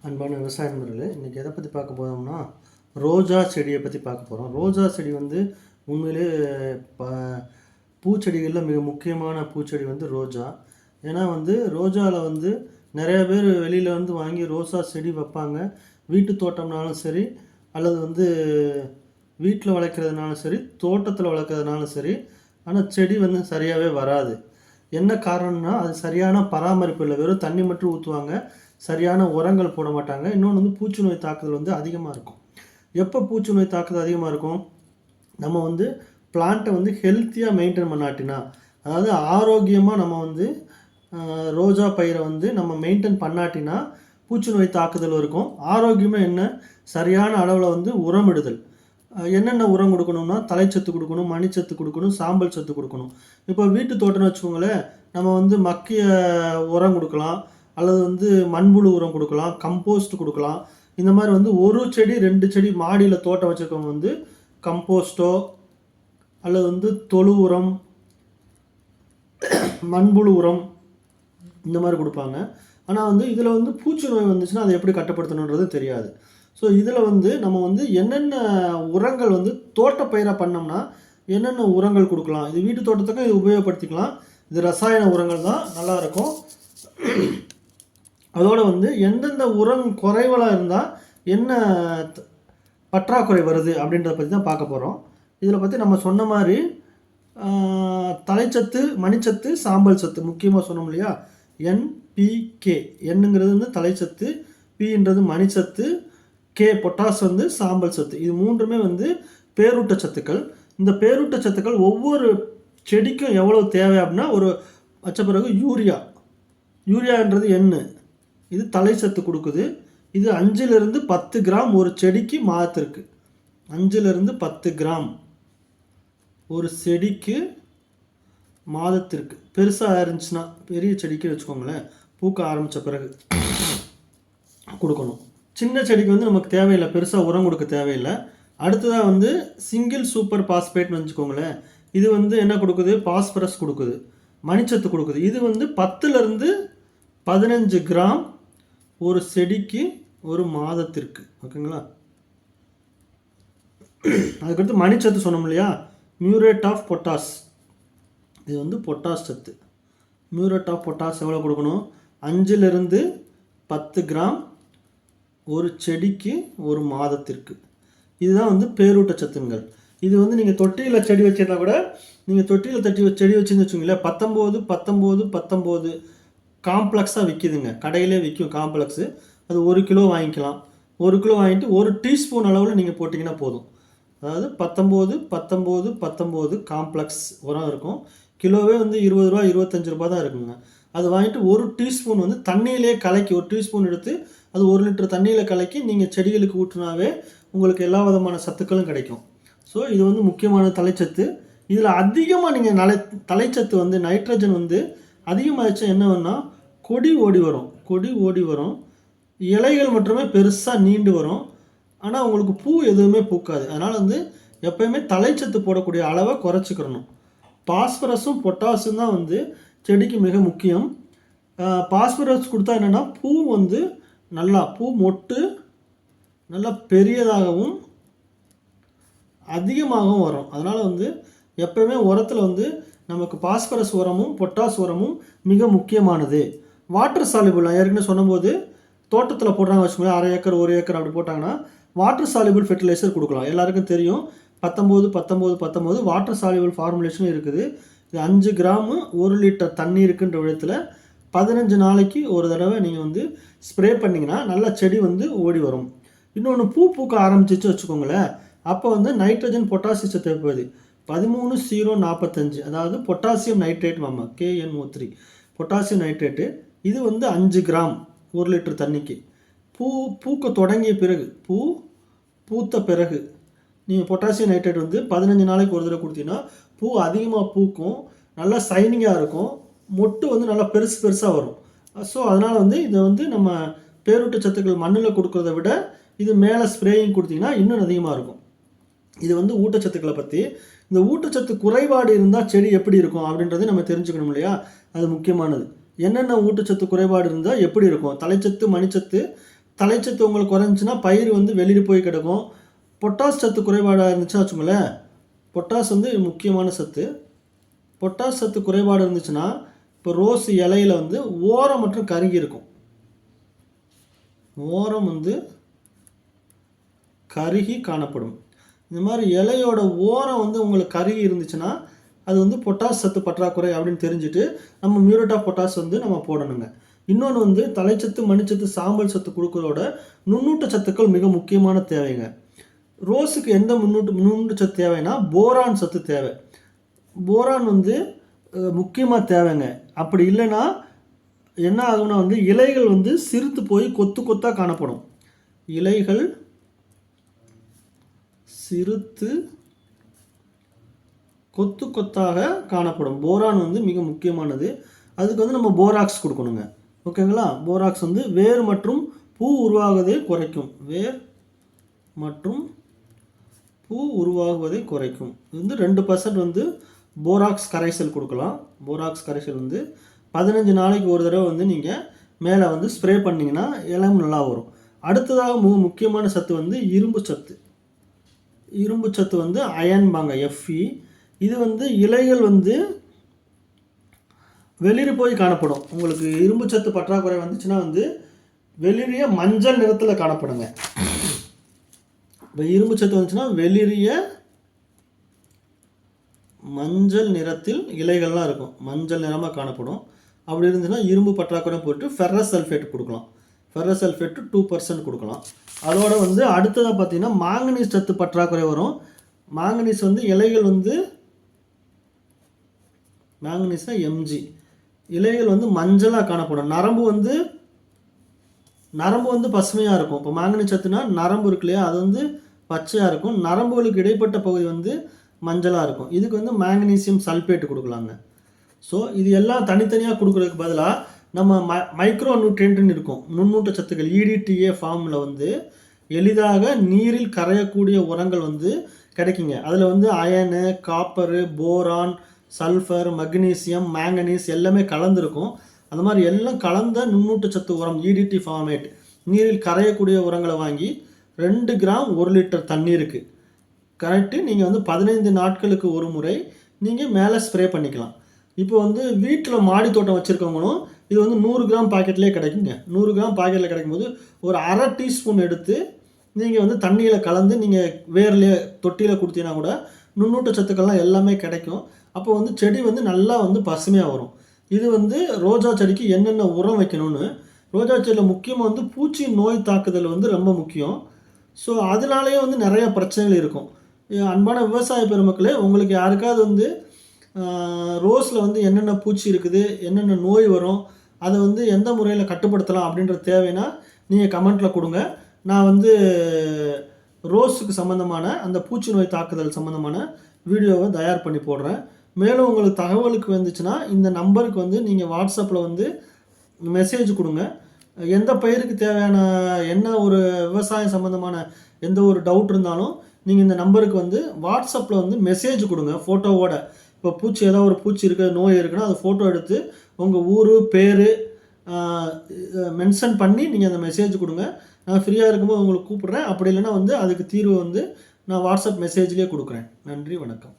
அன்பான விவசாய நண்பர்களே, இன்றைக்கி எதை பற்றி பார்க்க போகிறோம்னா ரோஜா செடியை பற்றி பார்க்க போகிறோம். ரோஜா செடி வந்து உண்மையிலே ப பூச்செடிகளில் மிக முக்கியமான பூச்செடி வந்து ரோஜா. ஏன்னா வந்து ரோஜாவில் வந்து நிறைய பேர் வெளியில் வந்து வாங்கி ரோஜா செடி வைப்பாங்க. வீட்டு தோட்டம்னாலும் சரி, அல்லது வந்து வீட்டில் வளர்க்குறதுனாலும் சரி, தோட்டத்தில் வளர்க்குறதுனாலும் சரி, ஆனால் செடி வந்து சரியாகவே வராது. என்ன காரணம்னா அது சரியான பராமரிப்பு இல்லை. வெறும் தண்ணி மட்டும் ஊற்றுவாங்க, சரியான உரங்கள் போட மாட்டாங்க. இன்னொன்று வந்து பூச்சி நோய் தாக்குதல் வந்து அதிகமாக இருக்கும். எப்போ பூச்சி நோய் தாக்குதல் அதிகமாக இருக்கும்? நம்ம வந்து பிளான்ட்டை வந்து ஹெல்த்தியாக மெயின்டைன் பண்ணாட்டினா, அதாவது ஆரோக்கியமாக நம்ம வந்து ரோஜா பயிரை வந்து நம்ம மெயின்டைன் பண்ணாட்டினா பூச்சி நோய் தாக்குதல் இருக்கும். ஆரோக்கியமாக என்ன? சரியான அளவில் வந்து உரமிடுதல். என்னென்ன உரம் கொடுக்கணும்னா தலைச்சத்து கொடுக்கணும், மணிச்சத்து கொடுக்கணும், சாம்பல் சத்து கொடுக்கணும். இப்போ வீட்டு தோட்டம்னு வச்சுக்கோங்களேன், நம்ம வந்து மக்கிய உரம் கொடுக்கலாம், அல்லது வந்து மண்புழு உரம் கொடுக்கலாம், கம்போஸ்ட் கொடுக்கலாம். இந்த மாதிரி வந்து ஒரு செடி 2 செடி மாடியில் தோட்டம் வச்சுருக்கவங்க வந்து கம்போஸ்ட்டோ அல்லது வந்து தொழு உரம், மண்புழு உரம் இந்த மாதிரி கொடுப்பாங்க. ஆனால் வந்து இதில் வந்து பூச்சி நோய் வந்துச்சுன்னா அதை எப்படி கட்டுப்படுத்தணுன்றது தெரியாது. ஸோ இதில் வந்து நம்ம வந்து என்னென்ன உரங்கள் வந்து தோட்டப்பயிராக பண்ணோம்னா என்னென்ன உரங்கள் கொடுக்கலாம், இது வீட்டு தோட்டத்துக்கும் இது உபயோகப்படுத்திக்கலாம். இது ரசாயன உரங்கள் தான் நல்லாயிருக்கும். அதோடு வந்து எந்தெந்த உரம் குறைவலாக இருந்தால் என்ன பற்றாக்குறை வருது அப்படின்றத பற்றி தான் பார்க்க போகிறோம். இதில் பற்றி நம்ம சொன்ன மாதிரி தலைச்சத்து, மணிச்சத்து, சாம்பல் சத்து முக்கியமாக சொன்னோம் இல்லையா. என்பிகே, என்னங்கிறது வந்து தலைச்சத்து, பின்றது மணிச்சத்து, கே பொட்டாஸ் வந்து சாம்பல் சத்து. இது மூன்றுமே வந்து பேரூட்ட சத்துக்கள். இந்த பேரூட்ட சத்துக்கள் ஒவ்வொரு செடிக்கும் எவ்வளோ தேவை அப்படின்னா, ஒரு வச்ச பிறகு யூரியான்றது என்ன, இது தலைச்சத்து கொடுக்குது. இது 5லிருந்து 10 கிராம் ஒரு செடிக்கு மாதத்திற்கு. 5லிருந்து 10 கிராம் ஒரு செடிக்கு மாதத்திற்கு. பெருசாக இருந்துச்சுன்னா பெரிய செடிக்கு வச்சுக்கோங்களேன், பூக்க ஆரம்பித்த பிறகு கொடுக்கணும். சின்ன செடிக்கு வந்து நமக்கு தேவையில்லை, பெருசாக உரம் கொடுக்க தேவையில்லை. அடுத்ததாக வந்து சிங்கிள் சூப்பர் பாஸ்பேட்னு வச்சுக்கோங்களேன். இது வந்து என்ன கொடுக்குது? பாஸ்பரஸ் கொடுக்குது, மணிச்சத்து கொடுக்குது. இது வந்து 10லிருந்து 15 கிராம் ஒரு செடிக்கு ஒரு மாதத்திற்கு. ஓகேங்களா? அதுக்கடுத்து மணிச்சத்து சொன்னோம் இல்லையா, மியூரேட் ஆஃப் பொட்டாஸ். இது வந்து பொட்டாஸ் சத்து. மியூரேட் ஆஃப் பொட்டாஸ் எவ்வளோ கொடுக்கணும்? 5லிருந்து 10 கிராம் ஒரு செடிக்கு ஒரு மாதத்திற்கு. இதுதான் வந்து பேரூட்ட சத்துங்கள். இது வந்து நீங்கள் தொட்டியில் செடி வச்சிருந்தா கூட, நீங்கள் தொட்டியில் செடி வச்சுருந்து வச்சுங்களேன், 19 காம்ப்ளெக்ஸாக விற்கிதுங்க, கடையிலே விற்கும் காம்ப்ளெக்ஸு. அது 1 கிலோ வாங்கிக்கலாம். 1 கிலோ வாங்கிட்டு 1 டீஸ்பூன் அளவில் நீங்கள் போட்டிங்கன்னா போதும். அதாவது 19 காம்ப்ளெக்ஸ் உரம் இருக்கும். கிலோவே வந்து 20 ரூபா 25 ரூபா தான் இருக்குங்க. அது வாங்கிட்டு 1 டீஸ்பூன் வந்து தண்ணியிலே கலக்கி, 1 டீஸ்பூன் எடுத்து அது 1 லிட்டர் தண்ணியில் கலக்கி நீங்கள் செடிகளுக்கு ஊற்றினாவே உங்களுக்கு எல்லா விதமான சத்துக்களும் கிடைக்கும். ஸோ இது வந்து முக்கியமான தலைச்சத்து. இதில் அதிகமாக நீங்கள் தலைச்சத்து வந்து நைட்ரஜன் வந்து அதிகமாகிடுச்சா என்ன வேணும்னா கொடி ஓடி வரும், இலைகள் மட்டுமே பெருசாக நீண்டு வரும். ஆனால் உங்களுக்கு பூ எதுவுமே பூக்காது. அதனால் வந்து எப்போயுமே தலைச்சத்து போடக்கூடிய அளவை குறைச்சிக்கிறணும். பாஸ்பரஸும் பொட்டாசும் தான் வந்து செடிக்கு மிக முக்கியம். பாஸ்பரஸ் கொடுத்தா என்னென்னா பூ வந்து நல்லா மொட்டு நல்லா பெரியதாகவும் அதிகமாகவும் வரும். அதனால் வந்து எப்போயுமே உரத்தில் வந்து நமக்கு பாஸ்பரஸ் உரமும் பொட்டாஸ் உரமும் மிக முக்கியமானது. வாட்டர் சால்யூபிள் நான் ஏற்கனவே சொன்னபோது தோட்டத்தில் போடுறாங்க வச்சுக்கோங்க, 1/2 ஏக்கர் 1 ஏக்கர் அப்படி போட்டாங்கன்னா வாட்டர் சால்யூபிள் ஃபெர்டிலைசர் கொடுக்கலாம். எல்லாருக்கும் தெரியும் 19 வாட்டர் சால்யூபிள் ஃபார்முலேஷனும் இருக்குது. இது 5 கிராமு 1 லிட்டர் தண்ணி இருக்குன்ற விதத்தில் 15 நாளைக்கு ஒரு தடவை நீங்கள் வந்து ஸ்ப்ரே பண்ணிங்கன்னா நல்லா செடி வந்து ஓடி வரும். இன்னொன்று பூக்க ஆரம்பிச்சிச்சு வச்சுக்கோங்களேன், அப்போ வந்து நைட்ரஜன் பொட்டாசியம் தேவைப்படுது. 13,045, அதாவது பொட்டாசியம் நைட்ரேட் மாமா, KNO3 பொட்டாசியம் நைட்ரேட்டு. இது வந்து 5 கிராம் 1 லிட்டர் தண்ணிக்கு. பூக்க தொடங்கிய பிறகு, பூத்த பிறகு நீங்கள் பொட்டாசியம் நைட்ரேட் வந்து 15 நாளைக்கு ஒரு தடவை கொடுத்தீங்கன்னா பூ அதிகமாக பூக்கும், நல்லா சைனிங்காக இருக்கும், மொட்டு வந்து நல்லா பெருசாக வரும். ஸோ அதனால் வந்து இதை வந்து நம்ம பேரூட்ட சத்துக்கள் மண்ணில் கொடுக்குறத விட இது மேலே ஸ்ப்ரேயிங் கொடுத்தீங்கன்னா இன்னும் அதிகமாக இருக்கும். இது வந்து ஊட்டச்சத்துக்களை பற்றி. இந்த ஊட்டச்சத்து குறைபாடு இருந்தால் செடி எப்படி இருக்கும் அப்படின்றத நம்ம தெரிஞ்சுக்கணும் இல்லையா, அது முக்கியமானது. என்னென்ன ஊட்டச்சத்து குறைபாடு இருந்தால் எப்படி இருக்கும்? தலைச்சத்து, மணிச்சத்து, தலைச்சத்து உங்களுக்கு குறைஞ்சின்னா பயிர் வந்து வெளியில் போய் கிடக்கும். பொட்டாஸ் சத்து குறைபாடாக இருந்துச்சுன்னா வச்சுங்களேன், பொட்டாஸ் வந்து முக்கியமான சத்து. பொட்டாஸ் சத்து குறைபாடு இருந்துச்சுன்னா இப்போ ரோஸ் இலையில் வந்து ஓரம் மற்றும் கருகி இருக்கும். ஓரம் வந்து கருகி காணப்படும். இந்த மாதிரி இலையோட ஓரம் வந்து உங்களுக்கு கருகி இருந்துச்சுன்னா அது வந்து பொட்டாஸ் சத்து பற்றாக்குறை அப்படின்னு தெரிஞ்சுட்டு நம்ம மியூரேட் ஆஃப் பொட்டாஸ் வந்து நம்ம போடணுங்க. இன்னொன்று வந்து தலைச்சத்து, மணிச்சத்து, சாம்பல் சத்து கொடுக்கறதோட நுண்ணூட்ட சத்துக்கள் மிக முக்கியமான தேவைங்க. ரோஸுக்கு எந்த நுண்ணூட்ட சத்து தேவைன்னா போரான் சத்து தேவை. போரான் வந்து முக்கியமாக தேவைங்க. அப்படி இல்லைன்னா என்ன ஆகும்னா வந்து இலைகள் வந்து சிறுத்து போய் கொத்து கொத்தாக காணப்படும். இலைகள் சிறுத்து கொத்து கொத்தாக காணப்படும். போரான் வந்து மிக முக்கியமானது. அதுக்கு வந்து நம்ம போராக்ஸ் கொடுக்கணுங்க. ஓகேங்களா? போராக்ஸ் வந்து வேர் மற்றும் பூ உருவாகுவதை குறைக்கும். வேர் மற்றும் பூ உருவாகுவதை குறைக்கும். இது வந்து 2% வந்து போராக்ஸ் கரைசல் கொடுக்கலாம். போராக்ஸ் கரைசல் வந்து 15 நாளைக்கு ஒரு தடவை வந்து நீங்கள் மேலே வந்து ஸ்ப்ரே பண்ணிங்கன்னா இளம் நல்லா வரும். அடுத்ததாக முக்கியமான சத்து வந்து இரும்பு சத்து. இரும்பு சத்து வந்து அயன்பாங்க, Fe. இது வந்து இலைகள் வந்து வெளிர் போய் காணப்படும். உங்களுக்கு இரும்பு சத்து பற்றாக்குறை வந்துச்சுன்னா வந்து வெளிரிய மஞ்சள் நிறத்தில் காணப்படுங்க. இப்போ இரும்பு சத்து வந்துச்சுன்னா வெளிரிய மஞ்சள் நிறத்தில் இலைகள்லாம் இருக்கும். மஞ்சள் நிறமாக காணப்படும். அப்படி இருந்துச்சுன்னா இரும்பு பற்றாக்குறை போட்டு ஃபெர்ரஸ் சல்ஃபேட் கொடுக்கலாம். ஃபெர்ரஸ் சல்ஃபேட்டு 2% கொடுக்கலாம். அதோட வந்து அடுத்ததாக பார்த்தீங்கன்னா மாங்கனீஸ் சத்து பற்றாக்குறை வரும். மாங்கனீஸ் வந்து இலைகள் வந்து மாங்கனீஸ்னா Mg. இலைகள் வந்து மஞ்சளாக காணப்படும். நரம்பு வந்து பசுமையாக இருக்கும். இப்போ மாங்கனீஸ் சத்துனா நரம்பு இருக்கு இல்லையா, அது வந்து பச்சையாக இருக்கும். நரம்புகளுக்கு இடைப்பட்ட பகுதி வந்து மஞ்சளாக இருக்கும். இதுக்கு வந்து மேக்னீசியம் சல்ஃபேட் கொடுக்கலாங்க. ஸோ இது எல்லாம் தனித்தனியாக கொடுக்குறதுக்கு பதிலாக நம்ம மைக்ரோ நியூட்ரியன்ட்னு இருக்கும், நுண்ணூட்ட சத்துக்கள் EDTA ஃபார்மில் வந்து எளிதாக நீரில் கரையக்கூடிய உரங்கள் வந்து கிடைக்குங்க. அதில் வந்து iron, copper, boron, sulphur, magnesium, manganese எல்லாமே கலந்துருக்கும். அந்த மாதிரி எல்லாம் கலந்த நுண்ணூட்ட சத்து உரம் EDT ஃபார்மேட் நீரில் கரையக்கூடிய உரங்களை வாங்கி 2 கிராம் 1 லிட்டர் தண்ணீருக்கு கரெக்டு நீங்கள் வந்து 15 நாட்களுக்கு ஒரு முறை நீங்கள் மேலே ஸ்ப்ரே பண்ணிக்கலாம். இப்போ வந்து வீட்டில் மாடி தோட்டம் வச்சுருக்கவங்களும் இது வந்து 100 கிராம் பாக்கெட்லேயே கிடைக்குங்க. 100 கிராம் பாக்கெட்டில் கிடைக்கும்போது ஒரு அரை டீஸ்பூன் எடுத்து நீங்கள் வந்து தண்ணியில் கலந்து நீங்கள் வேர்லேயே தொட்டியில் கொடுத்தீங்கன்னா கூட நுண்ணூட்ட சத்துக்கள்லாம் எல்லாமே கிடைக்கும். அப்போ வந்து செடி வந்து நல்லா வந்து பசுமையாக வரும். இது வந்து ரோஜா செடிக்கு என்னென்ன உரம் வைக்கணும்னு, ரோஜா செடியில் முக்கியமாக வந்து பூச்சி நோய் தாக்குதல் வந்து ரொம்ப முக்கியம். ஸோ அதனாலேயே வந்து நிறைய பிரச்சனைகள் இருக்கும். அன்பான விவசாய பெருமக்களே, உங்களுக்கு யாருக்காவது வந்து ரோஸில் வந்து என்னென்ன பூச்சி இருக்குது, என்னென்ன நோய் வரும், அதை வந்து எந்த முறையில் கட்டுப்படுத்தலாம் அப்படின்ற தேவைன்னா நீங்கள் கமெண்ட்டில் கொடுங்க. நான் வந்து ரோஸுக்கு சம்மந்தமான அந்த பூச்சி நோய் தாக்குதல் சம்மந்தமான வீடியோவை தயார் பண்ணி போடுறேன். மேலும் உங்களுக்கு தகவலுக்கு வந்துச்சுன்னா இந்த நம்பருக்கு வந்து நீங்கள் வாட்ஸ்அப்பில் வந்து மெசேஜ் கொடுங்க. எந்த பயிருக்கு தேவையான என்ன ஒரு விவசாயம் சம்மந்தமான எந்த ஒரு டவுட் இருந்தாலும் நீங்கள் இந்த நம்பருக்கு வந்து வாட்ஸ்அப்பில் வந்து மெசேஜ் கொடுங்க ஃபோட்டோவோட. இப்போ பூச்சி ஏதாவது ஒரு பூச்சி இருக்குது, நோய் இருக்குன்னா அது ஃபோட்டோ எடுத்து உங்கள் ஊர் பேர் மென்ஷன் பண்ணி நீங்கள் அந்த மெசேஜ் கொடுங்க. நான் ஃப்ரீயாக இருக்கும்போது உங்களுக்கு கூப்பிட்றேன். அப்படி இல்லைன்னா வந்து அதுக்கு தீர்வு வந்து நான் வாட்ஸ்அப் மெசேஜ்லேயே கொடுக்குறேன். நன்றி, வணக்கம்.